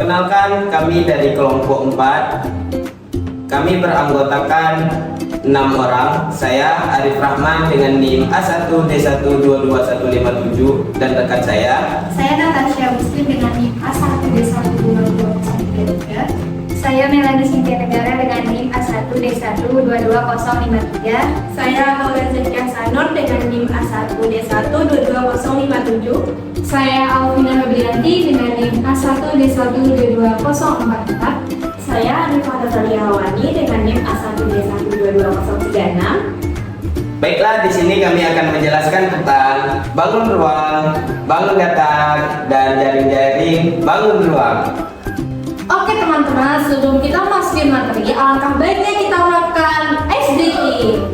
Perkenalkan, kami dari kelompok 4. Kami beranggotakan 6 orang. Saya Arif Rahman dengan NIM A1D1222157 dan rekan saya Natasha Muslim dengan NIM A1D1222153. Saya Melani Sintia Negara dengan NIM A1D122053. Saya Maulana Zakia Sanur dengan NIM A1D1222057. Saya Alvina Nobrianti dengan NIM A1D1224044. Saya Rifana Taliawani dengan NIM A1D1222036. Baiklah, di sini kami akan menjelaskan tentang bangun ruang, bangun datar, dan jaring-jaring bangun ruang. Oke teman-teman, sebelum kita masukin materi, alangkah baiknya kita melakukan SDI.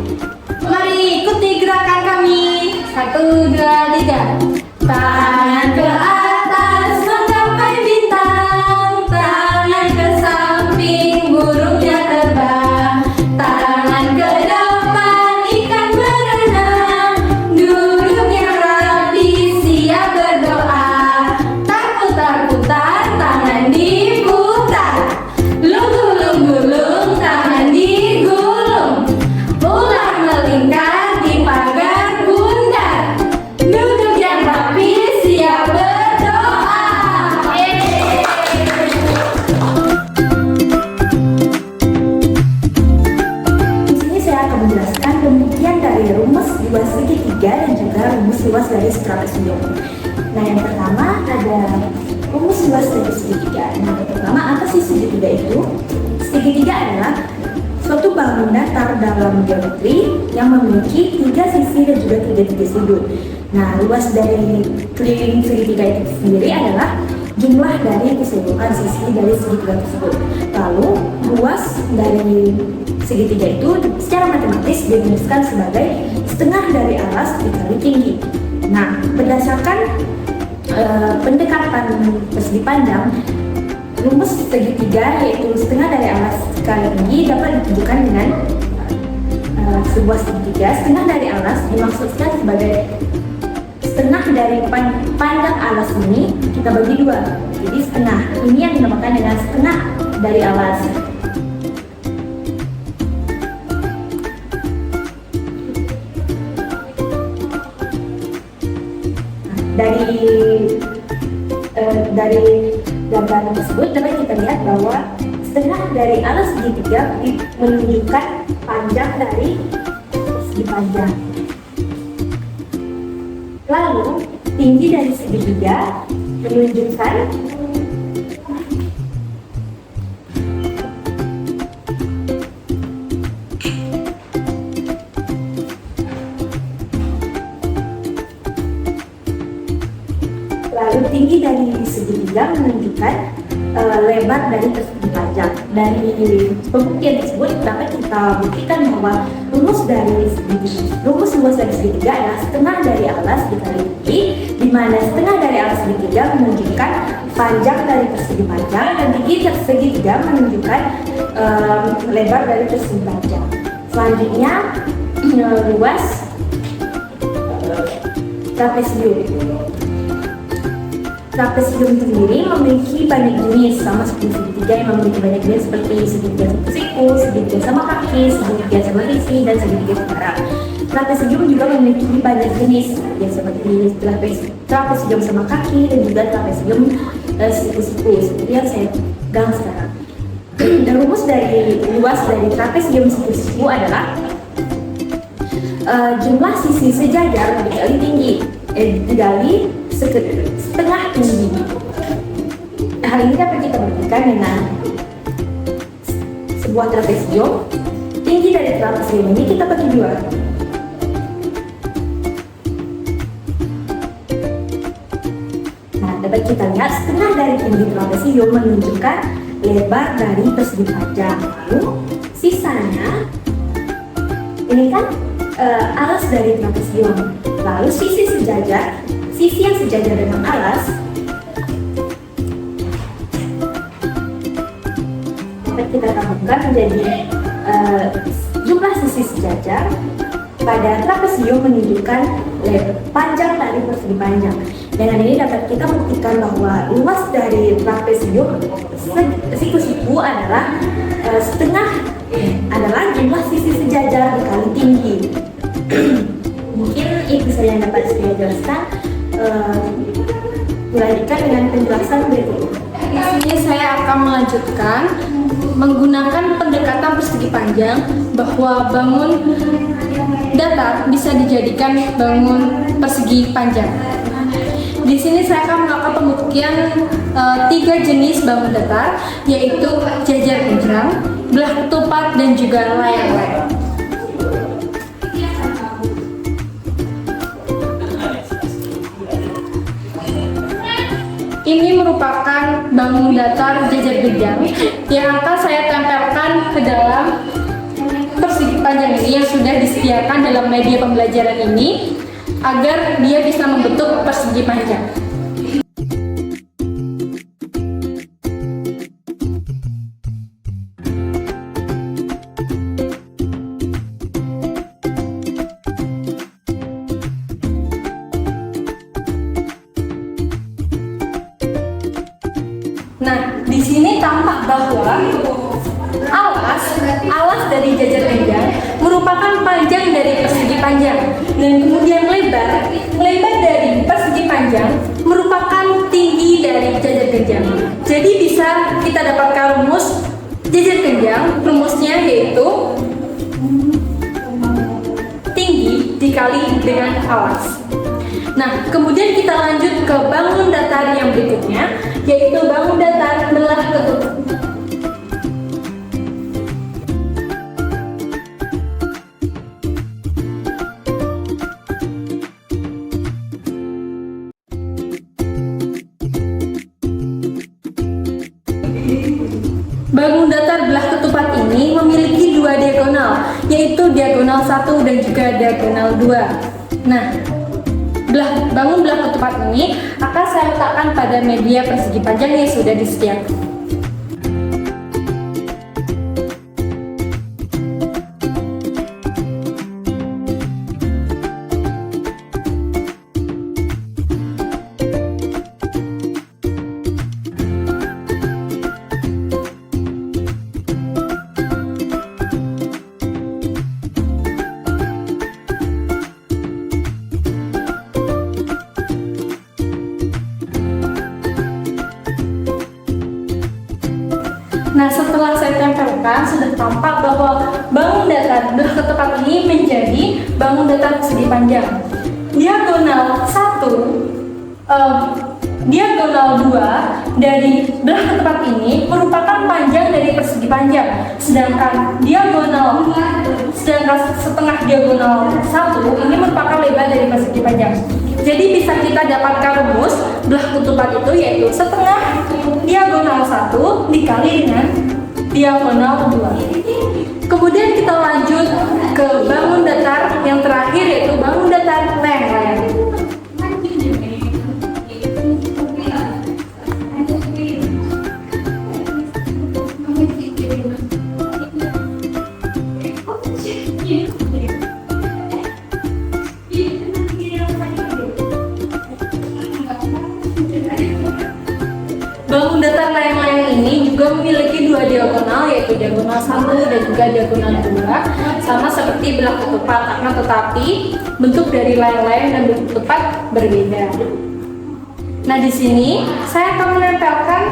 Mari ikuti gerakan kami. 1, 2, 3. Tangan ke atas menggapai bintang, tangan ke samping burungnya terbang, tangan ke depan ikan berenang, duduk yang rapi siap berdoa, tak putar-putar tangan diputar, lung-gulung-gulung tangan digulung, ular melingkar di pagar bundar, duduk yang rapi siap berdoa. Di sini saya akan menjelaskan pembuktian dari rumus luas segitiga dan juga rumus luas dari trapesium. Nah, yang pertama ada rumus luas dari segitiga. Nah, yang pertama apa sih segitiga itu? Segitiga adalah suatu bangun datar dalam geometri yang memiliki 3 sisi dan juga 3 sudut. Nah, luas dari keliling segitiga itu sendiri adalah jumlah dari keseluruhan sisi dari segitiga tersebut. Lalu, luas dari segitiga itu secara matematis dirumuskan sebagai setengah dari alas dikali tinggi. Nah, berdasarkan pendekatan persegi panjang, rumus segitiga yaitu setengah dari alas kali tinggi dapat ditunjukkan dengan sebuah segitiga. Setengah dari alas dimaksudkan sebagai setengah dari panjang alas ini kita bagi 2. Jadi setengah ini yang dinamakan dengan setengah dari alas. Dari gambaran tersebut dapat kita lihat bahwa setengah dari alas segitiga menunjukkan panjang dari segi panjang. Lalu tinggi dari segitiga menunjukkan lebar dari persegi panjang. Dari pembuktian tersebut dapat kita buktikan bahwa rumus luas dari segitiga adalah setengah dari alas dikali tinggi, di mana setengah dari alas segitiga menunjukkan panjang dari persegi panjang dan tinggi segitiga menunjukkan lebar dari persegi panjang. Selanjutnya luas trapesium. Trapesium sendiri memiliki banyak jenis, sama seperti segitiga yang memiliki banyak jenis seperti segitiga siku, segitiga sama kaki, segitiga sama sisi, dan segitiga sekarang. Trapesium juga memiliki banyak jenis, yang seperti trapesium sama kaki dan juga trapesium siku-siku, seperti yang saya pegang sekarang. Dan rumus dari luas dari trapesium siku-siku adalah jumlah sisi sejajar dikali tinggi dikali setengah tinggi. Hal ini dapat kita buktikan dengan sebuah trapesium. Tinggi dari trapesium ini kita bagi 2. Nah, dapat kita lihat setengah dari tinggi trapesium menunjukkan lebar dari persegi panjang. Lalu sisanya ini kan alas dari trapesium. Lalu sisi yang sejajar dengan alas dapat kita tambahkan menjadi jumlah sisi sejajar pada trapesium menunjukkan panjang dari persegi panjang. Dengan ini dapat kita buktikan bahwa luas dari trapesium siku-siku adalah adalah jumlah sisi sejajar dikali tinggi. Mungkin itu saja yang dapat saya jelaskan. Dilanjutkan dengan penjelasan berikut. Di sini saya akan melanjutkan menggunakan pendekatan persegi panjang bahwa bangun datar bisa dijadikan bangun persegi panjang. Di sini saya akan melakukan pembuktian 3 jenis bangun datar, yaitu jajar genjrang, belah ketupat, dan juga layang-layang. Ini merupakan bangun datar jajar genjang yang akan saya tempelkan ke dalam persegi panjang ini yang sudah disediakan dalam media pembelajaran ini agar dia bisa membentuk persegi panjang. Nah, di sini tampak bahwa alas dari jajar genjang merupakan panjang dari persegi panjang, dan kemudian lebar dari persegi panjang merupakan tinggi dari jajar genjang. Jadi bisa kita dapatkan rumus jajar genjang, rumusnya yaitu tinggi dikali dengan alas. Nah, kemudian kita lanjut ke bangun datar yang berikutnya, yaitu bangun datar belah ketupat. Bangun datar belah ketupat ini memiliki 2 diagonal, yaitu diagonal 1 dan juga diagonal 2. Nah, bangun belah ketupat ini akan saya letakkan pada media persegi panjang yang sudah disediakan. Nah, setelah saya tempelkan, sudah tampak bahwa bangun datar belah ketupat ini menjadi bangun datar persegi panjang. Diagonal 2 dari belah ketupat ini merupakan panjang dari persegi panjang, sedangkan setengah diagonal 1 ini merupakan lebar dari persegi panjang. Jadi bisa kita dapatkan rumus belah ketupat itu yaitu setengah diagonal 1 dikali dengan diagonal 2. Kemudian kita lanjut ke bangun datar yang terakhir, yaitu bangun datar layang-layang. Bangun datar layang-layang ini juga memiliki 2 diagonal, yaitu diagonal 1 dan juga diagonal 2, sama seperti belah ketupat, akan tetapi bentuk dari layang-layang dan bentuk ketupat berbeda. Nah, di sini saya akan menempelkan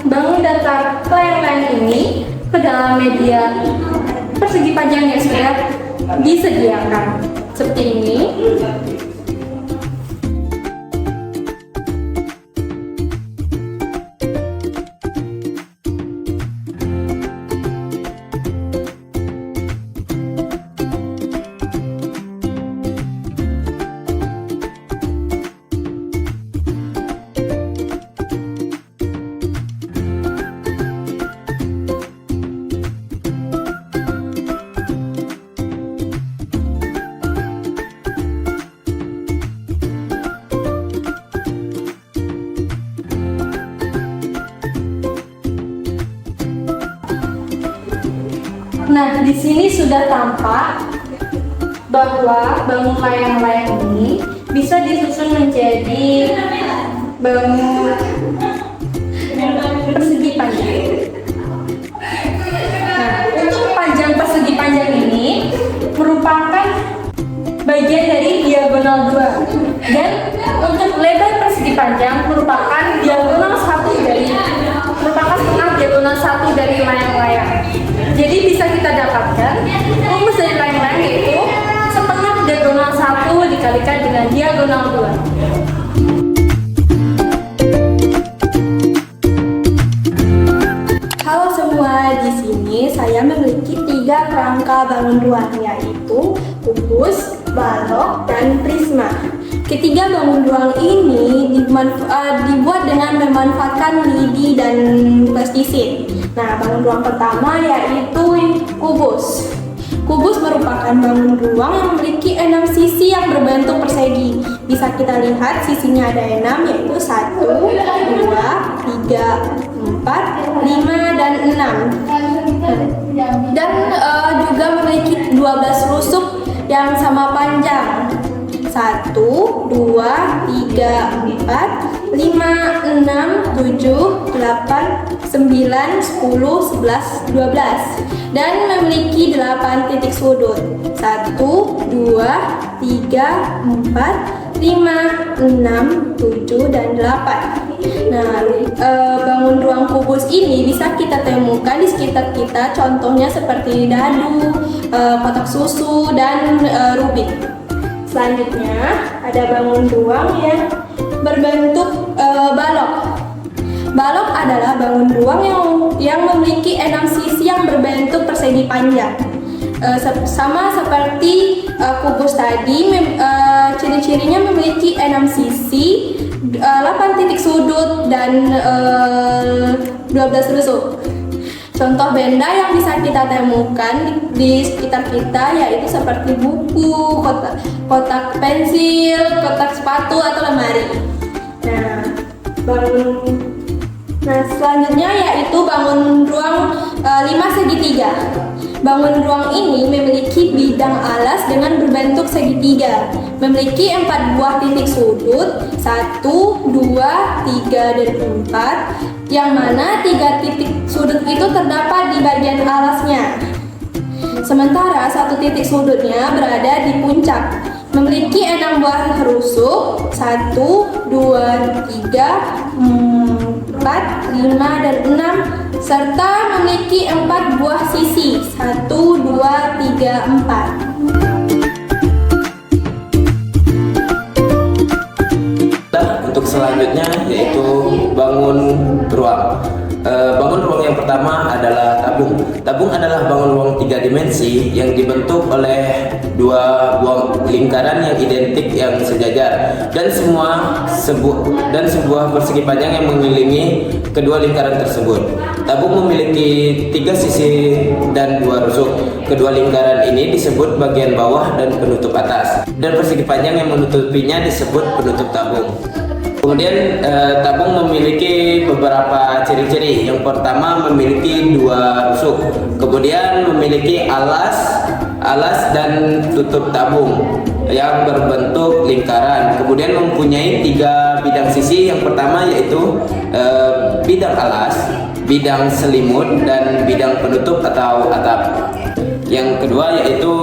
bangun datar layang-layang ini ke dalam media persegi panjang yang sudah disediakan seperti ini. Nah, di sini sudah tampak bahwa bangun layang-layang ini bisa disusun menjadi bangun persegi panjang. Nah, untuk panjang persegi panjang ini merupakan bagian dari diagonal 2, dan untuk lebar persegi panjang merupakan setengah diagonal 1 dari layang-layang. Jadi bisa kita dapatkan rumus dari layang-layang yaitu setengah diagonal 1 dikalikan dengan diagonal 2. Halo semua, di sini saya memiliki 3 kerangka bangun ruang, yaitu kubus, balok, dan prisma. Ketiga bangun ruang ini dibuat dengan memanfaatkan lidi dan plastisin. Nah, bangun ruang pertama yaitu kubus. Kubus merupakan bangun ruang yang memiliki 6 sisi yang berbentuk persegi. Bisa kita lihat sisinya ada 6, yaitu 1, 2, 3, 4, 5, dan 6. Dan juga memiliki 12 rusuk yang sama panjang. 1, 2, 3, 4, 5, 6, 7, 8, 9, 10, 11, 12, dan memiliki 8 titik sudut. 1, 2, 3, 4, 5, 6, 7, dan 8. Nah, bangun ruang kubus ini bisa kita temukan di sekitar kita, contohnya seperti dadu, kotak susu, dan rubik. Selanjutnya ada bangun ruang yang berbentuk balok. Balok adalah bangun ruang yang memiliki 6 sisi yang berbentuk persegi panjang. Sama seperti kubus tadi, ciri-cirinya memiliki 6 sisi, 8 titik sudut, dan 12 rusuk. Contoh benda yang bisa kita temukan di sekitar kita yaitu seperti buku, kotak pensil, kotak sepatu, atau lemari. Nah, selanjutnya yaitu bangun ruang 5 segitiga. Bangun ruang ini memiliki bidang alas dengan berbentuk segitiga, memiliki 4 buah titik sudut, 1, 2, 3, dan 4, yang mana 3 titik sudut itu terdapat di bagian alasnya. Sementara 1 titik sudutnya berada di puncak, memiliki 6 buah rusuk, 1, 2, 3, 4, 5, dan 6, serta memiliki 4 buah sisi, 1, 2, 3, 4. Untuk selanjutnya yaitu bangun ruang. Bangun ruang yang pertama adalah tabung. Tabung adalah bangun ruang 3 dimensi yang dibentuk oleh 2 buah lingkaran yang identik yang sejajar dan sebuah persegi panjang yang mengelilingi kedua lingkaran tersebut. Tabung memiliki 3 sisi dan 2 rusuk. Kedua lingkaran ini disebut bagian bawah dan penutup atas, dan persegi panjang yang menutupinya disebut penutup tabung. Kemudian tabung memiliki beberapa ciri-ciri. Yang pertama memiliki 2 rusuk, kemudian memiliki alas dan tutup tabung yang berbentuk lingkaran, kemudian mempunyai 3 bidang sisi. Yang pertama yaitu bidang alas, bidang selimut, dan bidang penutup atau atap. Yang kedua yaitu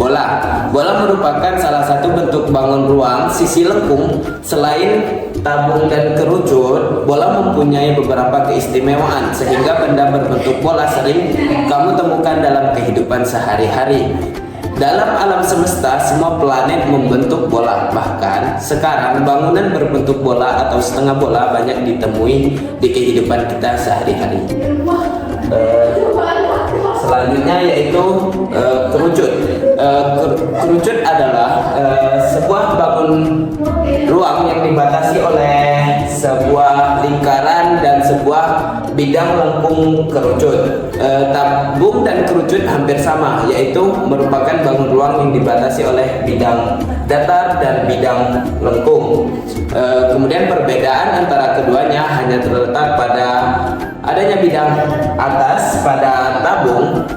bola. Bola merupakan salah satu bentuk bangun ruang sisi lengkung. Selain tabung dan kerucut, bola mempunyai beberapa keistimewaan sehingga benda berbentuk bola sering kamu temukan dalam kehidupan sehari-hari. Dalam alam semesta, semua planet membentuk bola. Bahkan sekarang bangunan berbentuk bola atau setengah bola banyak ditemui di kehidupan kita sehari-hari. Selanjutnya yaitu kerucut. Kerucut adalah sebuah bangun ruang yang dibatasi oleh sebuah lingkaran dan sebuah bidang lengkung kerucut. Tabung dan kerucut hampir sama, yaitu merupakan bangun ruang yang dibatasi oleh bidang datar dan bidang lengkung. Kemudian perbedaan antara keduanya hanya terletak pada adanya bidang atas pada tabung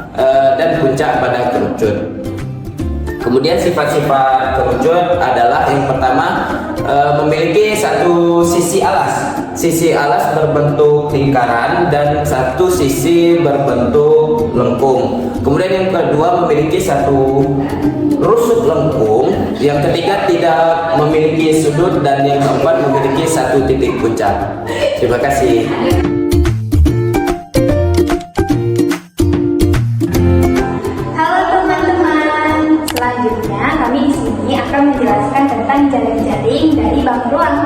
dan puncak pada kerucut. Kemudian sifat-sifat kerucut adalah yang pertama memiliki satu sisi alas. Sisi alas berbentuk lingkaran dan satu sisi berbentuk lengkung. Kemudian yang kedua memiliki satu rusuk lengkung. Yang ketiga tidak memiliki sudut dan yang keempat memiliki satu titik puncak. Terima kasih. Selanjutnya, kami di sini akan menjelaskan tentang jaring-jaring dari bangun ruang.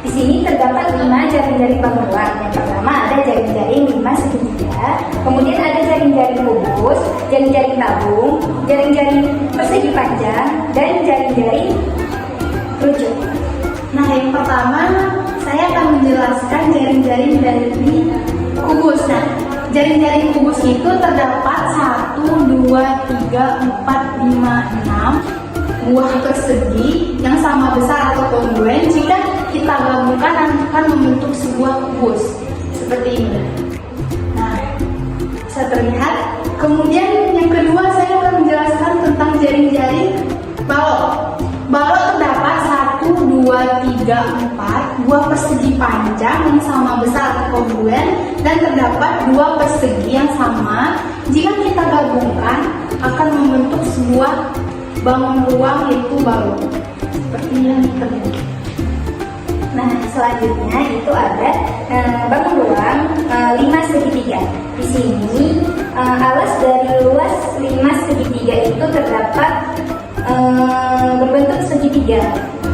Di sini terdapat 5 jaring-jaring bangun ruang. Yang pertama ada jaring-jaring 5 segitiga, kemudian ada jaring-jaring kubus, jaring-jaring tabung, jaring-jaring persegi panjang, dan jaring-jaring kerucut. Nah, yang pertama saya akan menjelaskan jaring-jaring dari kubus. Nah, jaring-jaring kubus itu terdapat 1, 2, 3, 4, 5, 6 buah persegi yang sama besar atau kongruen. Jika kita gabungkan akan membentuk sebuah kubus seperti ini. Nah, bisa terlihat. Kemudian yang kedua saya akan menjelaskan tentang jaring-jaring balok. Balok terdapat 1, 2, 3, 4 buah persegi panjang yang sama besar atau kongruen dan terdapat 2 persegi yang sama. Jika kita gabungkan akan membentuk sebuah bangun ruang yaitu balok seperti yang terlihat. Nah, selanjutnya itu ada bangun ruang 5 segitiga. Di sini alas dari luas 5 segitiga itu terdapat berbentuk segitiga.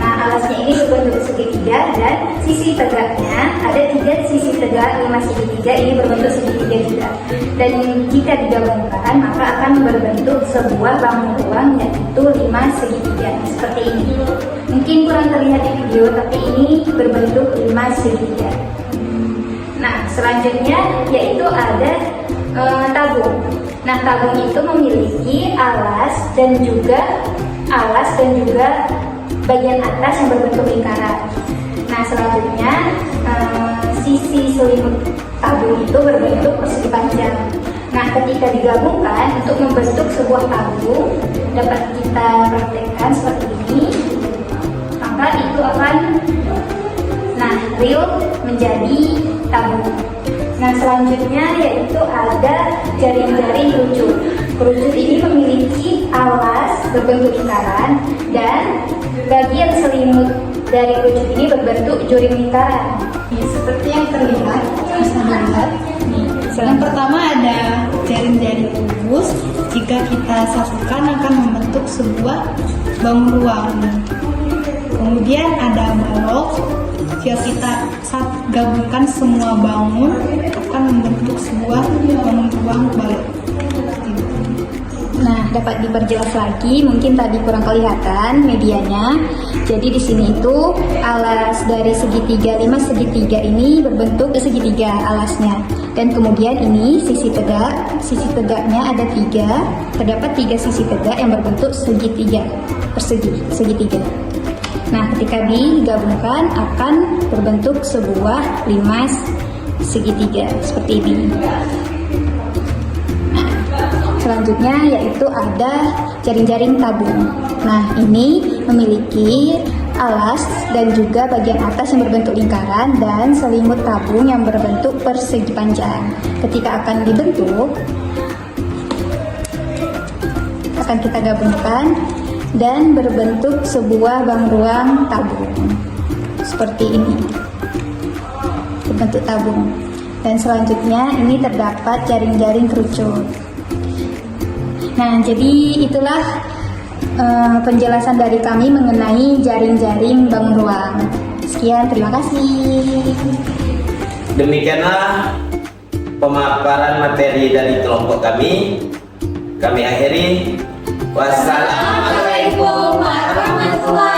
Nah, alasnya ini berbentuk segitiga dan sisi tegaknya ada 3 sisi tegak 5 segitiga ini berbentuk segitiga juga. Dan jika digabungkan maka akan berbentuk sebuah bangun ruang yaitu 5 segitiga seperti ini. Mungkin kurang terlihat di video tapi ini berbentuk 5 segitiga. Nah, selanjutnya yaitu ada tabung. Nah, tabung itu memiliki alas dan juga bagian atas yang berbentuk lingkaran. Nah, selanjutnya sisi selimut tabung itu berbentuk persegi panjang. Nah, ketika digabungkan untuk membentuk sebuah tabung dapat kita praktekkan seperti ini, maka itu akan real menjadi tabung. Nah, selanjutnya yaitu ada jaring-jaring kerucut. Kerucut ini memiliki alas berbentuk lingkaran dan bagian selimut dari kerucut ini berbentuk juring lingkaran. Seperti yang terlihat, bisa dilihat. Yang pertama ada jaring-jaring kubus. Jika kita satukan akan membentuk sebuah bangun ruang. Kemudian ada balok. Jika kita gabungkan semua bangun akan membentuk sebuah bangun ruang balok. Nah, dapat diperjelas lagi, mungkin tadi kurang kelihatan medianya. Jadi di sini itu alas dari segitiga 5 segitiga ini berbentuk segitiga alasnya. Dan kemudian ini sisi tegaknya ada 3. Terdapat 3 sisi tegak yang berbentuk segitiga segitiga. Nah, ketika digabungkan akan berbentuk sebuah 5 segitiga seperti ini. Selanjutnya yaitu ada jaring-jaring tabung. Nah, ini memiliki alas dan juga bagian atas yang berbentuk lingkaran dan selimut tabung yang berbentuk persegi panjang. Ketika akan dibentuk, akan kita gabungkan dan berbentuk sebuah bangun ruang tabung. Seperti ini. Berbentuk tabung. Dan selanjutnya ini terdapat jaring-jaring kerucut. Nah, jadi itulah penjelasan dari kami mengenai jaring-jaring bangun ruang. Sekian, terima kasih. Demikianlah pemaparan materi dari kelompok kami. Kami akhiri. Wassalamualaikum warahmatullahi wabarakatuh.